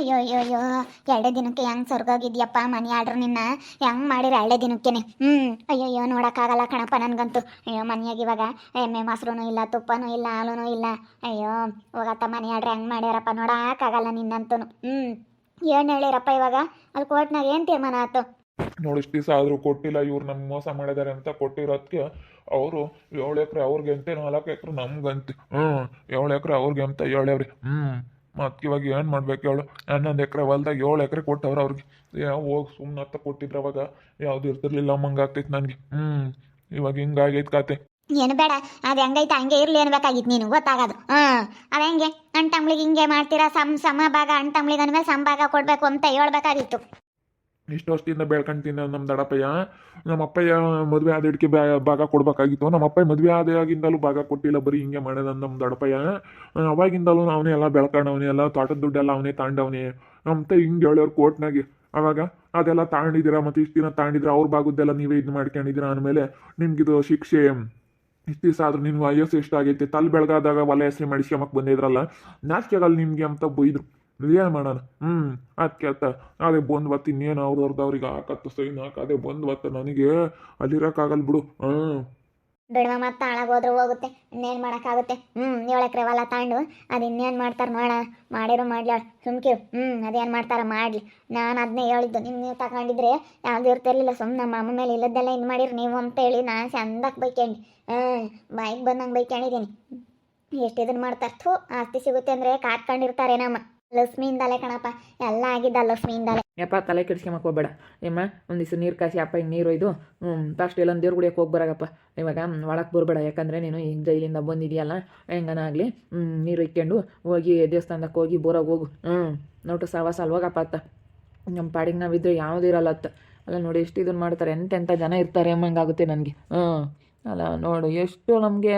ಅಯ್ಯೋ ಅಯ್ಯೋ ಅಯ್ಯೋ, ಎರಡೇ ದಿನಕ್ಕೆ ಹೆಂಗ್ ಸ್ವರ್ಗೋಗಿದ್ಯಪ್ಪ ಮನಿ ಆರ್ಡ್ರ್ ನಿನ್ನ ಹೆಂಗ್ ಮಾಡಿರ ಎರಡೇ ದಿನಕ್ಕೇನೆ. ಅಯ್ಯಯ್ಯೋ ನೋಡೋಕ್ಕಾಗಲ್ಲ ಕಣಪ್ಪ ನನಗಂತೂ. ಅಯ್ಯೋ ಮನೆಯಾಗ ಇವಾಗ ಎಮ್ಮೆ ಮೊಸರೂ ಇಲ್ಲ, ತುಪ್ಪನೂ ಇಲ್ಲ, ಹಾಲೂ ಇಲ್ಲ. ಅಯ್ಯೋ ಹೋಗತ್ತ ಮನಿ ಆರ್ಡ್ರ್ ಹೆಂಗ್ ಮಾಡ್ಯಾರಪ್ಪ ನೋಡೋಕ್ಕಾಗಲ್ಲ ನಿನ್ನಂತೂ. ಏನು ಹೇಳಿರಪ್ಪ ಇವಾಗ ಅಲ್ಲಿ ಕೋರ್ಟ್ನಾಗ ಏನು ತೀರ್ಮಾನ ಆಯ್ತು? ನೋಡಿ ಇಷ್ಟು ದಿವಸ ಆದರೂ ಕೊಟ್ಟಿಲ್ಲ, ಇವ್ರು ನಮ್ಗೆ ಮೋಸ ಮಾಡಿದ್ದಾರೆ ಅಂತ ಕೊಟ್ಟಿರೋದಕ್ಕೆ ಅವರು 7 ಎಕರೆ ಅವ್ರಿಗೆ ಅಂತೆ 4 ಎಕರೆ ನಮ್ಗಂತೆ. 7 ಎಕರೆ ಅವ್ರಿಗೆ ಅಂತ ಹೇಳವ್ರಿ. ಮತ್ತು ಇವಾಗ ಏನು ಮಾಡ್ಬೇಕು ಹೇಳು? 11 ಎಕರೆ ಹೊಲ್ದಾಗ 7 ಎಕರೆ ಕೊಟ್ಟವ್ರು ಅವ್ರಿಗೆ. ಯಾವ ಹೋಗಿ ಸುಮ್ಮನೆ ಹತ್ತ ಕೊಟ್ಟಿದ್ರು ಅವಾಗ ಯಾವ್ದು ಇರ್ತಿರ್ಲಿಲ್ಲ ಅಮ್ಮಂಗೆ ಆಗ್ತೈತೆ ನನಗೆ. ಇವಾಗ ಹಿಂಗಾಗೈತೆ ಕಾತೆ. ಏನು ಬೇಡ, ಅದು ಹೆಂಗೈತೆ ಹಂಗೆ ಇರ್ಲಿ ಅನ್ಬೇಕಾಗಿತ್ತು ನೀನು, ಗೊತ್ತಾಗೋದು. ಅದು ಹೆಂಗೆ ಅಣ್ತಂಬ್ಳಿಗೆ ಹಿಂಗೆ ಮಾಡ್ತೀರಾ? ಸಮ ಭಾಗ ಅಣ್ತಂಬ್ಳಿಗೆ ಅಂದಮೇಲೆ ಭಾಗ ಕೊಡಬೇಕು ಅಂತ ಹೇಳ್ಬೇಕಾಗಿತ್ತು. ಇಷ್ಟು ವರ್ಷದಿಂದ ಬೆಳ್ಕೊಂತೀನಿ ನಮ್ಮ ದಡಪ್ಪಯ್ಯ. ನಮ್ಮ ಅಪ್ಪಯ್ಯ ಮದುವೆ ಆದ ಹಿಡ್ಕೆ ಭಾಗ ಕೊಡ್ಬೇಕಾಗಿತ್ತು. ನಮ್ಮ ಅಪ್ಪಯ್ಯ ಮದುವೆ ಆದಾಗಿಂದಲೂ ಭಾಗ ಕೊಟ್ಟಿಲ್ಲ, ಬರೀ ಹಿಂಗೆ ಮಾಡ್ಯದ ನಮ್ಮ ದಡಪ್ಪಯ್ಯ. ಅವಾಗಿಂದಲೂ ಅವನೇ ಎಲ್ಲ ಬೆಳ್ಕೊಂಡವನೇ, ಎಲ್ಲ ತೋಟದ ದುಡ್ಡೆಲ್ಲ ಅವನೇ ತಾಂಡವನೇ ಅಂತ ಹಿಂಗೆ ಹೇಳೋರು ಕೋರ್ಟ್ನಾಗೆ. ಅವಾಗ ಅದೆಲ್ಲ ತಾಂಡಿದ್ದೀರಾ, ಮತ್ತು ಇಷ್ಟು ದಿನ ತಾಂಡಿದ್ರೆ ಅವ್ರ ಭಾಗದ್ದೆಲ್ಲ ನೀವೇ ಇದು ಮಾಡ್ಕೊಂಡಿದ್ದೀರಾ ಅಂದಮೇಲೆ ನಿಮ್ಗಿದು ಶಿಕ್ಷೆ. ಇಷ್ಟು ದಿವಸ ಆದ್ರೂ ನಿಮ್ಗೆ ವಯಸ್ಸು ಎಷ್ಟಾಗೈತೆ? ತಲೆ ಬೆಳಗಾದಾಗ ಹೊಲ ಹೆಸರು ಮಾಡಿಸ್ಕೊಂಬಕ್ಕೆ ಬಂದಿದ್ರಲ್ಲ, ನಾಚಿಕೆ ಆಗಲ್ಲ ನಿಮಗೆ ಅಂತ ಬೈದ್ರು. ಏನು ಮಾಡೋಣ? ಅದಕ್ಕೆ ಅತ್ತ ಅದೇ ಬಂದು ಬತ್ತು ಇನ್ನೇನು ಅವ್ರವ್ರಿಗೆ ಹಾಕತ್ತು ಸೈನ್ ಹಾಕ, ಅದೇ ಬಂದು ಬತ್ತ ನನಗೆ ಅಲ್ಲಿರೋಕ್ಕಾಗಲ್ಲ ಬಿಡು. ಬಿಡುವ ಮತ್ತೆ ಹಾಳಾಗೋದ್ರೆ ಹೋಗುತ್ತೆ, ಇನ್ನೇನು ಮಾಡೋಕ್ಕಾಗುತ್ತೆ. 7 ಎಕರೆ ಹೊಲ ತಾಂಡು ಅದು ಇನ್ನೇನು ಮಾಡ್ತಾರೆ ನೋಡ, ಮಾಡಿರೋ ಮಾಡ್ಲಿ ಸುಮ್ಕೆ. ಅದೇನು ಮಾಡ್ತಾರೆ ಮಾಡಲಿ. ನಾನು ಅದನ್ನೇ ಹೇಳಿದ್ದು, ನೀವು ತಗೊಂಡಿದ್ರೆ ಯಾವ್ದು ಇರ್ತಿರ್ಲಿಲ್ಲ. ಸುಮ್ಮನೆ ನಮ್ಮ ಅಮ್ಮ ಮೇಲೆ ಇಲ್ಲದ್ದೆಲ್ಲ ಇನ್ನು ಮಾಡಿರಿ ನೀವು ಅಂತ ಹೇಳಿ ನಾನು ಚಂದಕ್ಕೆ ಬೈಕ್ಯಂಡು ಬಾಯಿಗೆ ಬಂದಂಗೆ ಬೈಕ್ಯಂಡಿದ್ದೀನಿ. ಎಷ್ಟು ಇದನ್ನು ಮಾಡ್ತಾರೆ. ಥೂ, ಆಸ್ತಿ ಸಿಗುತ್ತೆ ಅಂದರೆ ಕಾತ್ಕೊಂಡಿರ್ತಾರೆ ನಮ್ಮ ಲಕ್ಷ್ಮಿಯಿಂದಲೇ ಕಣಪ್ಪ, ಎಲ್ಲ ಆಗಿದ್ದ ಲಕ್ಷ್ಮಿಯಿಂದಲೇ. ಯಪ್ಪ ತಲೆ ಕೆಡ್ಸ್ಕೊಂಬಕ್ಕೆ ಹೋಗ್ಬೇಡ ಏಮ್ಮ. ಒಂದಿವ್ಸ ನೀರು ಕಾಸಿ ಅಪ್ಪ ಹಿಂಗೆ ನೀರು ಒಯ್ದು ಫಸ್ಟ್ ಎಲ್ಲೊಂದು ದೇವ್ರ ಗುಡಿಯಕ್ಕೆ ಹೋಗಿ ಬರಾಗಪ್ಪ. ಇವಾಗ ಒಳಕ್ಕೆ ಬರಬೇಡ, ಯಾಕಂದರೆ ನೀನು ಈಗ ಜೈಲಿಂದ ಬಂದಿದೆಯಲ್ಲ, ಹೆಂಗನಾಗಲಿ ನೀರು ಇಕ್ಕೊಂಡು ಹೋಗಿ ದೇವಸ್ಥಾನಕ್ಕೆ ಹೋಗಿ ಬೋರಾಗ ಹೋಗು. ನೋಟು ಸಾವಾಸ ಅಲ್ಲಿ ಹೋಗಪ್ಪ ಅತ್ತ. ನಮ್ಮ ಪಾಡಿಗೆ ನಾವಿದ್ರೆ ಯಾವುದೂ ಇರಲ್ಲ ಅತ್ತ. ಅಲ್ಲ ನೋಡಿ ಎಷ್ಟು ಇದನ್ನು ಮಾಡ್ತಾರೆ, ಎಂತೆಂಥ ಜನ ಇರ್ತಾರೆ ಎಂಬಂಗಾಗುತ್ತೆ ನನಗೆ. ಅಲ್ಲ ನೋಡು ಎಷ್ಟು ನಮಗೆ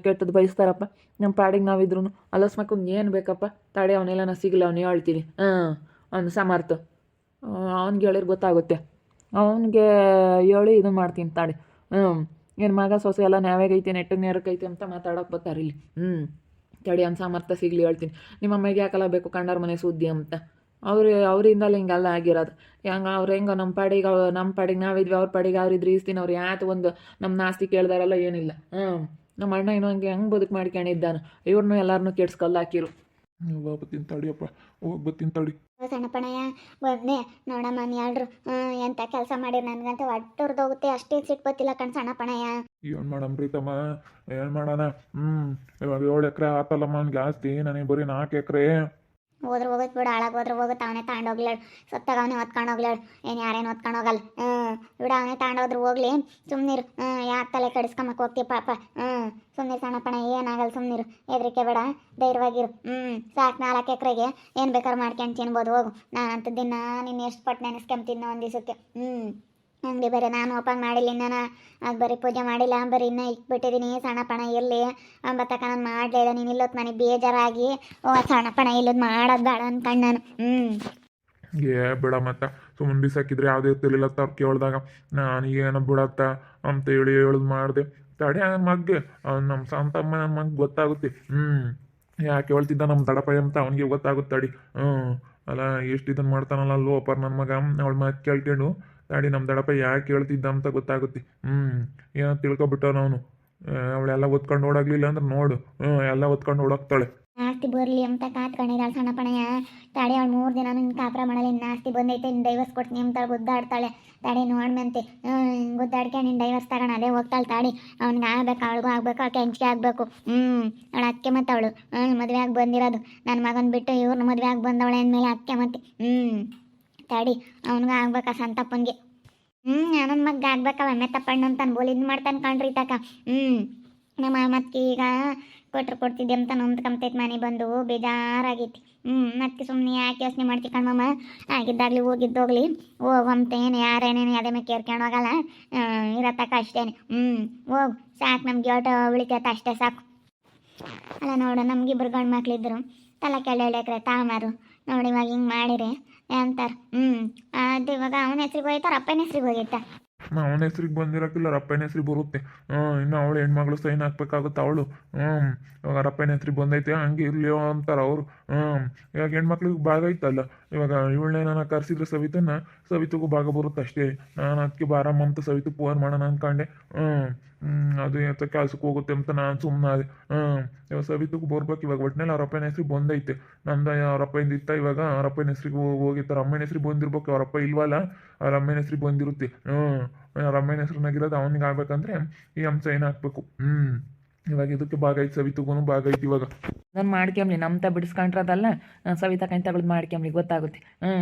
ಕೆಟ್ಟದ್ದು ಬಯಸ್ತಾರಪ್ಪ. ನಮ್ಮ ಪಾಡಿಗೆ ನಾವಿದ್ರು ಅಲಸ್ಮಕ್ಕ ಏನು ಬೇಕಪ್ಪ ತಡೆ, ಅವನೆಲ್ಲ ಸಿಗಲ್ಲ ಅವ್ನು ಹೇಳ್ತೀನಿ. ಅವ್ನು ಸಮರ್ಥ ಅವ್ನಿಗೆ ಹೇಳಿದ್ರೆ ಗೊತ್ತಾಗುತ್ತೆ. ಅವನಿಗೆ ಹೇಳಿ ಇದನ್ನು ಮಾಡ್ತೀನಿ ತಾಡಿ. ಏನು ಮಗ ಸೊಸೆ ಎಲ್ಲ ನ್ಯಾವಾಗೈತೆ ನೆಟ್ಟಿಗೆ ನೇರಕ್ಕೈತೆ ಅಂತ ಮಾತಾಡೋಕೆ ಬರ್ತಾರೆ ಇಲ್ಲಿ. ತಡಿ ಅವ್ನು ಸಮರ್ಥ ಸಿಗಲಿ ಹೇಳ್ತೀನಿ. ನಿಮ್ಮ ಅಮ್ಮಗೆ ಯಾಕಲ್ಲ ಬೇಕು ಕಂಡಾರ ಮನೆ ಸುದ್ದಿ ಅಂತ. ಅವರಿಂದಲೇ ಹಿಂಗೆಲ್ಲ ಆಗಿರೋದು. ಅವ್ರು ಹೆಂಗೋ ನಮ್ಮ ಪಾಡಿಗೆ ನಾವಿದ್ವಿ, ಅವ್ರ ಪಾಡಿಗೆ ಅವ್ರಿದ್ರು ಈಸ್ತೀನಿ. ಅವ್ರು ಯಾತು ಒಂದು ನಮ್ಮ ಆಸ್ತಿ ಕೇಳ್ದಾರಲ್ಲ ಏನಿಲ್ಲ. ನಮ್ಮ ಅಣ್ಣ ಇನ್ನೂ ಹಂಗೆ ಹೆಂಗೆ ಬದುಕು ಮಾಡ್ಕೊಂಡಿದ್ದಾನೆ. ಇವ್ರನ್ನೂ ಎಲ್ಲರನ್ನೂ ಕೆಡ್ಸ್ಕಲ್ಲ ಹಾಕಿರು. ಬರ್ತೀನಿ ತಡಿಯಪ್ಪ, ಹೋಗಿ ಬರ್ತೀನಿ ತಡಿ. ಸಣ್ಣಪ್ಪಣಯ್ಯ ಬಂದೆ ನೋಡಮ್ಮ ಯಾಳ್ರು ಎಂಥ ಕೆಲಸ ಮಾಡಿರಿ, ನನಗಂತ ಹೊಟ್ಟೋರ್ದೋಗುತ್ತೆ. ಅಷ್ಟೇ ಸಿಟ್ಟು ಗೊತ್ತಿಲ್ಲ ಕಣ್ ಸಣ್ಣಪ್ಪಣಯ್ಯ. ಏನು ಮಾಡಮ್ ಪ್ರೀತಮ್ಮ, ಏನು ಮಾಡೋಣ? ಇವಾಗ 7 ಎಕರೆ ಆತಲ್ಲಮ್ಮ ಅವ್ನಿಗೆ ಆಸ್ತಿ, ನನಗೆ ಬರೀ 4 ಎಕರೆ. ಹೋದ್ರೆ ಹೋಗುತ್ತೆ ಬಿಡು, ಹಾಳಾಗೋದ್ರೆ ಹೋಗುತ್ತೆ. ಅವನೇ ತಗೊಂಡೋಗ್ಲಾಳು, ಸತ್ತಾಗ ಅವನೇ ಹೊತ್ಕೊಂಡು ಹೋಗ್ಲಾಳು. ಏನು ಯಾರೇನು ಹೊತ್ಕೊಂಡು ಹೋಗಲ್ಲ. ಬಿಡು ಅವನೇ ತಗೊಂಡೋದ್ರು ಹೋಗ್ಲಿ, ಸುಮ್ಮನಿರು. ಯಾಕೆ ತಲೆ ಕೆಡಿಸ್ಕೊಂಬಕ್ಕೆ ಹೋಗ್ತೀವಿ ಪಾಪ? ಸುಮ್ಮನಿರು ಸಣ್ಣಪ್ಪಣ, ಏನಾಗಲ್ಲ ಸುಮ್ಮನಿರು, ಹೆದರಿಕೆ ಬೇಡ, ಧೈರ್ಯವಾಗಿರು. ಸಾಕು 4 ಎಕರೆಗೆ ಏನು ಬೇಕಾದ್ರೂ ಮಾಡ್ಕೊಂಡು ತಿನ್ಬೋದು ಹೋಗು. ನಾನಂತ ದಿನ ನೀನು ಎಷ್ಟು ಪಟ್ಟು ನೆನೆಸ್ಕೊಂತಿದ್ನ ಒಂದು ದಿವಸಕ್ಕೆ. ಹಂಗೆ ಬೇರೆ ನಾನು ಓಪನ್ ಮಾಡಿಲ್ಲ ನಾನು, ಅದು ಬರೀ ಪೂಜೆ ಮಾಡಿಲ್ಲ, ಬರೀ ಇನ್ನೂ ಇಟ್ಬಿಟ್ಟಿದ್ದೀನಿ. ಸಣ್ಣಪ್ಪಣ ಇರಲಿ ಅಂಬತ್ತಕ್ಕ ನಾನು ಮಾಡಲಿಲ್ಲ. ನೀನು ಇಲ್ಲೊತ್ತು ನನಗೆ ಬೇಜಾರಾಗಿ ಸಣ್ಣಪ್ಪಣ ಇಲ್ಲೋದು ಮಾಡೋದು ಬೇಡ ಅನ್ಕಂಡು ನಾನು. ಬಿಡ ಮತ್ತೆ ಸುಮ್ಮನೆ ಬಿಸಾಕಿದ್ರೆ ಯಾವುದೇ ಇರ್ತಿರ್ಲಿಲ್ಲ ಅಂತ ಅವ್ರು ಕೇಳಿದಾಗ ನಾನು ಏನು ಬಿಡತ್ತ ಅಂತ ಹೇಳೋದು ಮಾಡಿದೆ. ತಡೆ ಮಗ್ಗೆ ನಮ್ಮ ಸಂತಮ್ಮ ನನ್ನ ಮಗ ಗೊತ್ತಾಗುತ್ತೆ. ಯಾಕೆ ಹೇಳ್ತಿದ್ದ ನಮ್ಮ ದಡಪಯ್ಯ ಅಂತ ಅವನಿಗೆ ಗೊತ್ತಾಗುತ್ತೆ ತಡಿ. ಅಲ್ಲ ಎಷ್ಟು ಇದನ್ನು ಮಾಡ್ತಾನಲ್ಲ ಲೋಪರ್ ನನ್ನ ಮಗ, ಅವಳ ಮಾತು ಕೇಳ್ಕೊಂಡು ತಡಿ ನಮ್ಮ ದಡಪ ಯಾಕೆ ಹೇಳ್ತಿದ್ದ ಅಂತ ಗೊತ್ತಾಗುತ್ತೆ. ಏನೋ ತಿಳ್ಕೊಬಿಟ್ಟವನು ಅವನು. ಅವಳೆಲ್ಲ ಒತ್ಕೊಂಡು ಓಡಾಗ್ಲಿಲ್ಲ ಅಂದ್ರೆ ನೋಡು, ಎಲ್ಲ ಒತ್ಕೊಂಡು ಓಡಾಕ್ತಾಳೆ. ಆಸ್ತಿ ಬರಲಿ ಅಂತ ಕಾತ್ಕೊಂಡಿದ್ದಾಳೆ ಸಣ್ಣಪ್ಪಣಯ್ಯ. ತಡೆ ಅವಳು 3 ದಿನ ನಿನ್ನ ಕಾಪುರ ಮಾಡಲ್ಲ. ಇನ್ನು ಆಸ್ತಿ ಬಂದೈತೆ, ಇನ್ನು ಡೈವರ್ಸ್ ಕೊಡ್ತೀನಿ ಅಂತಾಳೆ ಗುದ್ದಾಡ್ತಾಳೆ. ತಡೆ ನೋಡ್ಮೆಂತೆ ಗುದ್ದಾಡ್ಕೆ ನಿನ್ನ ಡೈವರ್ಸ್ ತಗೊಂಡು ಅದೇ ಹೋಗ್ತಾಳೆ. ತಾಡಿ ಅವ್ನಿಗೆ ಆಗ್ಬೇಕು, ಅವಳಿಗೂ ಆಗ್ಬೇಕು, ಅವಳು ಕೆಂಚಿಗೆ ಆಗಬೇಕು. ಅವಳು ಅಕ್ಕೆ ಮತ್ತು ಅವಳು ಮದುವೆ ಆಗಿ ಬಂದಿರೋದು. ನನ್ನ ಮಗನ ಬಿಟ್ಟು ಇವ್ರನ್ನ ಮದುವೆ ಆಗಿ ಬಂದವಳೆ ಅಂದಮೇಲೆ ಅಕ್ಕೆ ಮತ್ತೆ ತಡಿ ಅವನಿಗೆ ಆಗ್ಬೇಕಾ ಸಂತಪ್ಪನಿಗೆ. ನನ್ನ ಮಗ ಆಗ್ಬೇಕವ ಮೆತ್ತಪ್ಪಣ್ಣ ಅಂತ ಬೋಲಿ ಇದು ಮಾಡ್ತಾನೆ ಕಣ್ರಿ ತಕ. ನಮ್ಮ ಮತ್ತೆ ಈಗ ಕೊಡ್ತಿದ್ದೆ ಅಂತ ನೊಂದ್ಕೊಂಬತೈತೆ. ಮನೆ ಬಂದು ಬೇಜಾರಾಗೈತಿ. ಮತ್ತೆ ಸುಮ್ಮನೆ ಯಾಕೆ ಯೋಚನೆ ಮಾಡ್ತಿ ಕಣ್ಮಮ್ಮ, ಆಗಿದ್ದಾಗಲಿ ಹೋಗಿದ್ದೋಗ್ಲಿ ಹೋಗಂತೇನು ಯಾರೇನೇನು ಅದೇ ಮೇಲೆ ಕೇರ್ಕೊಂಡು ಹೋಗಲ್ಲ. ಇರತ್ತಕ್ಕ ಅಷ್ಟೇನೆ. ಹೋಗು ಸಾಕು, ನಮ್ಗೆ ಓಟ ಉಳಿತೈತೆ ಅಷ್ಟೇ ಸಾಕು. ಅಲ್ಲ ನೋಡು, ನಮ್ಗಿಬ್ರು ಗಂಡು ಮಕ್ಳಿದ್ರು ತಲೆ ಕೆಳ 7 ಎಕರೆ ತಾಮಾರು ನೋಡಿ. ಇವಾಗ ಹಿಂಗೆ ಮಾಡಿರಿ ಅಂತಾರೆ. ಅದು ಇವಾಗ ಅವನ ಹೆಸ್ರಿಗೆ ಹೋಯ್ತಾರ, ಅಪ್ಪನ ಹೆಸ್ರಿಗೆ ಹೋಗೈತ. ಅವನ ಹೆಸ್ರಿಗೆ ಬಂದಿರೋಕ್ಕಿಲ್ಲ ಅವ್ರ ಅಪ್ಪನ ಹೆಸ್ರಿಗೆ ಬರುತ್ತೆ. ಇನ್ನು ಅವಳು ಹೆಣ್ಮಗಳು ಸೈನ್ ಹಾಕ್ಬೇಕಾಗುತ್ತೆ ಅವಳು. ಇವಾಗ ಅವ್ರ ಅಪ್ಪನ ಹೆಸ್ರಿಗೆ ಬಂದೈತೆ ಹಂಗೆ ಇರ್ಲಿ ಅಂತಾರೆ ಅವರು. ಇವಾಗ ಹೆಣ್ಮಕ್ಳಿಗೆ ಭಾಗ ಐತಲ್ಲ, ಇವಾಗ ಇವಳನ್ನೇ ನಾನು ಕರೆಸಿದ್ರೆ ಸವಿತಗೂ ಭಾಗ ಬರುತ್ತೆ ಅಷ್ಟೇ. ನಾನು ಅದಕ್ಕೆ ಬಾರಮ್ಮ ಅಂತ ಸವಿತು ಫೋನ್ ಮಾಡೋಣ ಅಂದ್ಕೊಂಡೆ. ಅದು ಎಂತ ಕೆಲ್ಸಕ್ಕೆ ಹೋಗುತ್ತೆ ಅಂತ ನಾನು ಸುಮ್ಮನಾದೆ. ಇವಾಗ ಸವಿತಗೂ ಬರ್ಬೇಕು ಇವಾಗ. ಒಟ್ಟಿನಲ್ಲಿ ಅವ್ರ ಅಪ್ಪನ ಹೆಸ್ರಿಗೆ ಬಂದೈತೆ. ನಂದು ಅವ್ರ ಅಪ್ಪಯಿಂದ ಇತ್ತ, ಇವಾಗ ಅವ್ರ ಅಪ್ಪನ ಹೆಸ್ರಿಗೆ ಹೋಗಿತ್ತು. ಅಮ್ಮನ ಹೆಸ್ರಿಗೆ ಬಂದಿರ್ಬೇಕು, ಅವ್ರ ಅಪ್ಪ ಇಲ್ವಲ್ಲ, ಅವ್ರ ಅಮ್ಮನ ಹೆಸ್ರಿಗೆ ಬಂದಿರುತ್ತೆ. ಅವ್ರ ಅಮ್ಮನ ಹೆಸ್ರನ್ನಾಗಿರೋದು ಅವನಿಗೆ ಆಗ್ಬೇಕಂದ್ರೆ ಈ ಅಂಶ ಏನು ಹಾಕ್ಬೇಕು. ಇವಾಗ ಇದಕ್ಕೆ ಭಾಗ ಐತೆ, ಸವಿತಗೂ ಭಾಗ ಐತಿ ಇವಾಗ. ನಾನು ಮಾಡ್ಕೊಂಬ್ಲಿ ನಮ್ತ ಬಿಡಿಸ್ಕೊಂಡ್ರದಲ್ಲ, ಸವಿತಾ ಕೈ ತಗೊಳ್ದು ಮಾಡ್ಕೊಂಬ್ಲಿ ಗೊತ್ತಾಗುತ್ತೆ.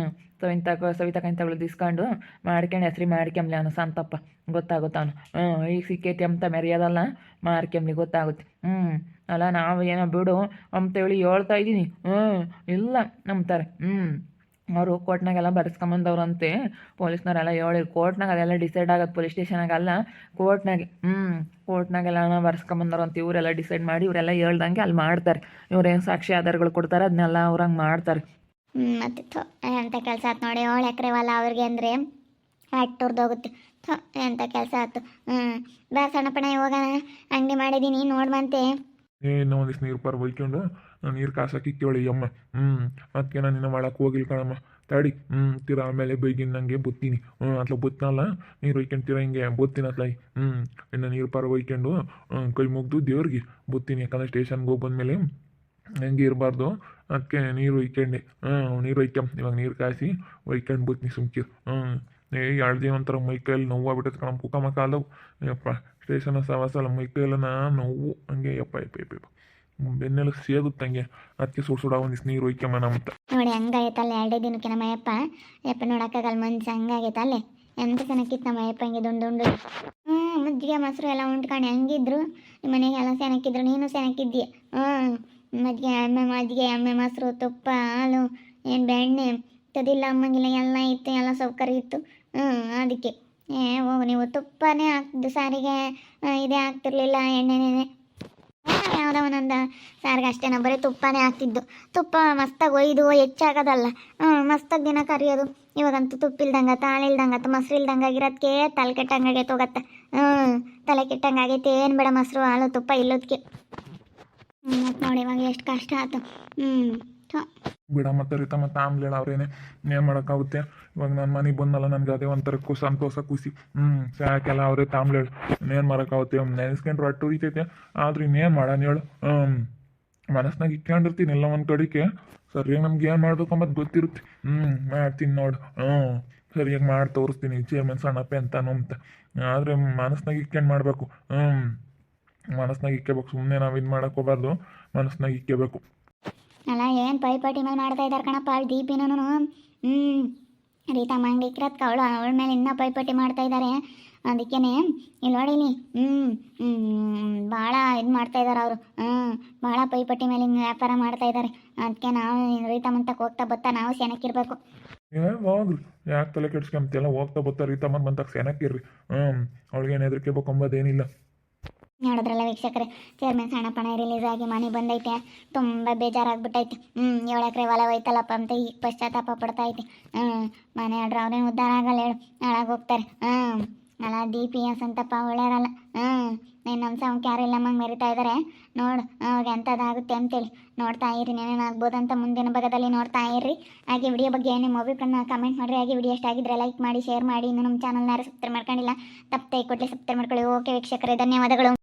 ಸವಿತಾ ಕೈ ತಗೊಳ್ದು ಇಸ್ಕೊಂಡು ಮಾಡ್ಕೊಂಡು ಹೆಸ್ರಿ ಮಾಡ್ಕೊಂಬ್ಲಿ ಅವನು ಸಂತಪ್ಪ ಗೊತ್ತಾಗುತ್ತೆ ಅವನು. ಈಗ ಸಿಕ್ಕೈತಿ ಅಂತ ಮೆರೆಯೋದಲ್ಲ, ಮಾಡ್ಕೊಂಬ್ಲಿ ಗೊತ್ತಾಗುತ್ತೆ. ಅಲ್ಲ ನಾವು ಏನೋ ಬಿಡು ಅಂತೇಳಿ ಹೇಳ್ತಾ ಇದ್ದೀನಿ. ಇಲ್ಲ ನಂಬ್ತಾರೆ. ಅವರು ಕೋರ್ಟ್ನಾಗೆಲ್ಲ ಬರ್ಸ್ಕೊಂಬಂದವ್ರಂತೆ ಪೊಲೀಸ್ನವರೆಲ್ಲ ಹೇಳಿ. ಕೋರ್ಟ್ನಾಗ ಅದೆಲ್ಲ ಡಿಸೈಡ್ ಆಗೋದು ಪೊಲೀಸ್ ಸ್ಟೇಷನಾಗಲ್ಲ, ಕೋರ್ಟ್ನಾಗೆ. ಕೋರ್ಟ್ನಾಗೆಲ್ಲ ಬರ್ಸ್ಕೊಂಬಂದವ್ರು ಅಂತ ಇವರೆಲ್ಲ ಡಿಸೈಡ್ ಮಾಡಿ ಇವರೆಲ್ಲ ಹೇಳ್ದಂಗೆ ಅಲ್ಲಿ ಮಾಡ್ತಾರೆ. ಇವ್ರೇನು ಸಾಕ್ಷಿ ಆಧಾರಗಳು ಕೊಡ್ತಾರೆ ಅದನ್ನೆಲ್ಲ ಅವ್ರಂಗೆ ಮಾಡ್ತಾರೆ. ಮತ್ತೆ ಎಂಥ ಕೆಲಸ ಆಯ್ತು ನೋಡಿ. 7 ಎಕರೆ ಹೊಲ ಅವ್ರಿಗೆ ಅಂದರೆ ಅಟ್ಟುರ್ದೋಗುತ್ತೆ. ಎಂಥ ಕೆಲಸ ಆಯ್ತು. ಬಾ ಸಣ್ಣಪ್ಪಣ ಹೋಗೋಣ, ಅಂಗಡಿ ಮಾಡಿದ್ದೀನಿ ನೋಡ್ಬಂತೆ. ಇನ್ನೂ ಒಂದಿಷ್ಟು ನೀರು ಪಾರು ಒಯ್ಕೊಂಡು ನೀರು ಕಾಸಕ್ಕೆ ಕೇಳಿ ಅಮ್ಮ. ಅದಕ್ಕೆ ನಾನು ಇನ್ನೂ ಮಾಡಕ್ಕೆ ಹೋಗಿಲ್ಲ ಕಣಮ್ಮ. ತಡಿ. ತೀರ ಆಮೇಲೆ ಬೈಗಿನ ನನಗೆ ಬತ್ತೀನಿ. ಅತ್ಲ ಬತ್ನಲ್ಲ, ನೀರು ಒಯ್ಕೊಂಡು ತೀರ ಹಿಂಗೆ ಬತ್ತೀನಿ ಅತ್ಲ. ಇನ್ನು ನೀರು ಪಾರು ಒಯ್ಕೊಂಡು ಕೈ ಮುಗ್ದು ದೇವ್ರಿಗೆ ಬತ್ತೀನಿ. ಯಾಕಂದ್ರೆ ಸ್ಟೇಷನ್ಗೆ ಹೋಗಿ ಬಂದಮೇಲೆ ಹಂಗೆ ಇರಬಾರ್ದು. ಅದಕ್ಕೆ ನೀರು ಒಯ್ಕೊಂಡೆ. ನೀರು ಇವಾಗ ನೀರು ಕಾಯಿಸಿ ಒಯ್ಕೊಂಡು ಬತ್ನಿ ಸುಮ್ಕಿರು. 2 ದಿನ ಒಂಥರ ಮೈಕೈಯಲ್ಲಿ ನೋವು ಆಗ್ಬಿಟ್ಟೈತೆ ಕಣಮ್ಮ. ಕುಕ್ಕಮ್ಮ ಕಾಲವು ಯಪ್ಪ ಸ್ಟೇಷನ್ ಸವಾಸಲ್ಲ, ಮೈಕೈಯೆಲ್ಲ ನೋವು ಹಂಗೆ ಯಪ್ಪ ಬೆನ್ನೆಲ್ಲ ಸೇದುತ್ತಂಗೆ. ಅದಕ್ಕೆ ಸುಡ ಒಂದಿಷ್ಟು ನೀರು ಒಯ್ಕೊಂಬನ ಅಂತ ನೋಡಿ. ಹಂಗಾಗೈತಲ್ಲ 2 ದಿನಕ್ಕೆ ನಮ್ಮ ಯಪ್ಪ ನೋಡೋಕ್ಕಾಗಲ್ಲ ಮನ್ಸು. ಹಂಗಾಗೈತಲ್ಲೇ ಎಂತ ಚೆನ್ನಾಗಿತ್ತು ನಮ್ಮ ಯಪ್ಪ. ಹಿಂಗೆ ದುಂಡು ಮಜ್ಜಿಗೆ ಮೊಸರು ಎಲ್ಲ ಉಂಟ್ಕೊಂಡು ಹೆಂಗಿದ್ರು ನಿಮ್ಮ ಮನೆಗೆಲ್ಲ ಸೆನಕ್ಕಿದ್ರು. ನೀನು ಸೆನಕ್ಕಿದ್ದೀಯ. ಮಜ್ಜಿಗೆ ಎಮ್ಮೆ ಮೊಸರು ತುಪ್ಪ ಹಾಲು ಏನು ಬೆಣ್ಣೆ ತದಿಲ್ಲ ಅಮ್ಮಂಗಿಲ್ಲ ಎಲ್ಲ ಇತ್ತು, ಎಲ್ಲ ಸೌಕರ್ಯ ಇತ್ತು. ಅದಕ್ಕೆ ಹೋಗು ನೀವು. ತುಪ್ಪನೇ ಹಾಕ್ತಿದ್ದು ಸಾರಿಗೆ, ಇದೇ ಆಗ್ತಿರ್ಲಿಲ್ಲ ಎಣ್ಣೆನೇ. ಯಾವುದೋ ಒಂದೊಂದು ಸಾರಿಗೆ ಅಷ್ಟೇ ನಾವು ಬರೀ ತುಪ್ಪನೇ ಹಾಕ್ತಿದ್ದು. ತುಪ್ಪ ಮಸ್ತಾಗಿ ಒಯ್ದು ಹೆಚ್ಚಾಗೋದಲ್ಲ, ಮಸ್ತಾಗಿ ದಿನ ಕರಿಯೋದು. ಇವಾಗಂತೂ ತುಪ್ಪ ಇಲ್ದಂಗತ್ತ, ಹಾಲು ಇಲ್ದಂಗತ್ತ, ಮೊಸರು ಇಲ್ದಂಗಾಗಿರೋದಕ್ಕೆ ತಲೆ ಕೆಟ್ಟಂಗಾಗೈತೆ ಹೋಗತ್ತೆ. ತಲೆ ಕೆಟ್ಟಂಗಾಗೈತೆ. ಏನು ಬೇಡ ಮೊಸರು ಹಾಲು ತುಪ್ಪ ಇಲ್ಲೋದಕ್ಕೆ. ಮತ್ತು ನೋಡಿ ಇವಾಗ ಎಷ್ಟು ಕಷ್ಟ ಆಯ್ತು. ಬಿಡ ಮತ್ತೆ ರೀತ ಮತ್ತೆ ಆಮ್ಲೇಳ ಅವ್ರೇನೆ ಏನು ಮಾಡೋಕ್ಕಾಗುತ್ತೆ. ಇವಾಗ ನನ್ನ ಮನೆಗೆ ಬಂದಲ್ಲ, ನನಗೆ ಅದೇ ಒಂಥರ ಸಂತೋಷ ಖುಷಿ. ಸಾಕೆಲ್ಲ ಅವರೇ ತಾಮ್ಲೇಳು. ಇನ್ನೇನು ಮಾಡೋಕ್ಕಾಗುತ್ತೆ. ನೆನೆಸ್ಕೊಂಡ್ರು ಅಟ್ಟು ಉರಿತೈತೆ. ಆದ್ರೆ ಇನ್ನೇನು ಮಾಡೋಣ ಹೇಳು. ಮನಸ್ನಾಗ ಇಟ್ಕೊಂಡಿರ್ತೀನಿ ಎಲ್ಲ ಒಂದು ಕಡೆಗೆ. ಸರಿಯಾಗಿ ನಮ್ಗೆ ಏನು ಮಾಡ್ಬೇಕು ಅಂಬದು ಗೊತ್ತಿರುತ್ತೆ. ಮಾಡ್ತೀನಿ ನೋಡು. ಸರಿಯಾಗಿ ಮಾಡಿ ತೋರಿಸ್ತೀನಿ ಚೇರ್ಮನ್ ಸಣ್ಣಪ್ಪೆ ಅಂತಾನು ಅಂತ. ಆದರೆ ಮನಸ್ನಾಗ ಇಟ್ಕೊಂಡು ಮಾಡಬೇಕು. ಮನಸ್ನಾಗ ಇಕ್ಕಬೇಕು. ಸುಮ್ಮನೆ ನಾವು ಇದು ಮಾಡೋಕೆ ಹೋಗ್ಬಾರ್ದು, ಮನಸ್ನಾಗ ಇಕ್ಕಬೇಕು. ಅಲ್ಲ ಏನು ಪೈಪಾಟಿ ಮೇಲೆ ಮಾಡ್ತಾ ಇದ್ದಾರೆ ಕಣಪ್ಪ ದೀಪಿನೂ. ರೀತಾ ಮಂಗ್ ಇಕ್ರತ್ಕ ಅವಳ ಮೇಲೆ ಇನ್ನೂ ಪೈಪಾಟಿ ಮಾಡ್ತಾ ಇದ್ದಾರೆ. ಅದಕ್ಕೇನೆ ಇಲ್ಲಿ ನೋಡಿಲಿ. ಭಾಳ ಇದು ಮಾಡ್ತಾ ಇದ್ದಾರೆ ಅವರು. ಭಾಳ ಪೈಪಾಟಿ ಮೇಲೆ ಹಿಂಗೆ ವ್ಯಾಪಾರ ಮಾಡ್ತಾ ಇದ್ದಾರೆ. ಅದಕ್ಕೆ ನಾವು ರೀತಾ ಮಂತಕ್ಕೆ ಹೋಗ್ತಾ ಬತ್ತಾ ನಾವು ಸೆನಕ್ಕಿರ್ಬೇಕು. ಹೋಗ್ರಿ, ಯಾಕೆ ತಲೆ ಕೆಡ್ಸ್ಕೊಂಬತ್ತೆಲ್ಲ ಹೋಗ್ತಾ ಬರ್ತಾ ರೀತಮ್ಮನ ಬಂದಾಗ ಸೆನಕ್ಕಿರ್ರಿ. ಅವಳಿಗೇನು ಹೆದರ್ಕೋಬೇಕು ಅಂಬೋದೇನಿಲ್ಲ. ನೋಡಿದ್ರಲ್ಲ ವೀಕ್ಷಕರೇ, ಚೇರ್ಮನ್ ಸಣ್ಣಪ್ಪಣ ರಿಲೀಸ್ ಆಗಿ ಮನೆ ಬಂದೈತೆ. ತುಂಬ ಬೇಜಾರಾಗ್ಬಿಟ್ಟೈತೆ. 7 ಎಕರೆ ಹೊಲ ಹೋಯ್ತಲ್ಲಪ್ಪ ಅಂತ ಈಗ ಪಶ್ಚಾತ್ತಾಪ ಪಡ್ತೈತೆ. ಮನೆ ಆಡ್ರೆ ಅವ್ರೇನು ಉದ್ಧಾರ ಆಗಲ್ಲ ಹೇಳು, ಹಾಳಾಗೋಗ್ತಾರೆ. ಅಲ್ಲ ದೀಪಿ ಸಂತಪ್ಪ ಒಳ್ಳೆಯರಲ್ಲ. ನೀನು ನಮ್ಮ ಸಾವು ಯಾರು ಇಲ್ಲ ಮಂಗೆ ಮೆರಿತಾ ಇದ್ದಾರೆ ನೋಡು. ಅವ್ರಿಗೆ ಎಂಥದ್ದಾಗುತ್ತೆ ಅಂತೇಳಿ ನೋಡ್ತಾ ಇರಿ. ಏನೇನಾಗ್ಬೋದಂತ ಮುಂದಿನ ಭಾಗದಲ್ಲಿ ನೋಡ್ತಾ ಇರ್ರಿ. ಹಾಗೆ ವಿಡಿಯೋ ಬಗ್ಗೆ ನಿಮ್ಮ ಅಭಿಪ್ರಾಯನ ಕಮೆಂಟ್ ಮಾಡಿರಿ. ಹಾಗೆ ವಿಡಿಯೋ ಇಷ್ಟ ಆಗಿದ್ರೆ ಲೈಕ್ ಮಾಡಿ, ಶೇರ್ ಮಾಡಿ. ಇನ್ನು ನಮ್ಮ ಚಾನಲ್ನ ಯಾರು ಸಬ್ಸ್ಕ್ರೈಬ್ ಮಾಡ್ಕೊಂಡಿಲ್ಲ ತಪ್ಪದೆ ಕೊಟ್ಟರೆ ಸಬ್ಸ್ಕ್ರೈಬ್ ಮಾಡ್ಕೊಳ್ಳಿ. ಓಕೆ ವೀಕ್ಷಕರೇ, ಧನ್ಯವಾದಗಳು.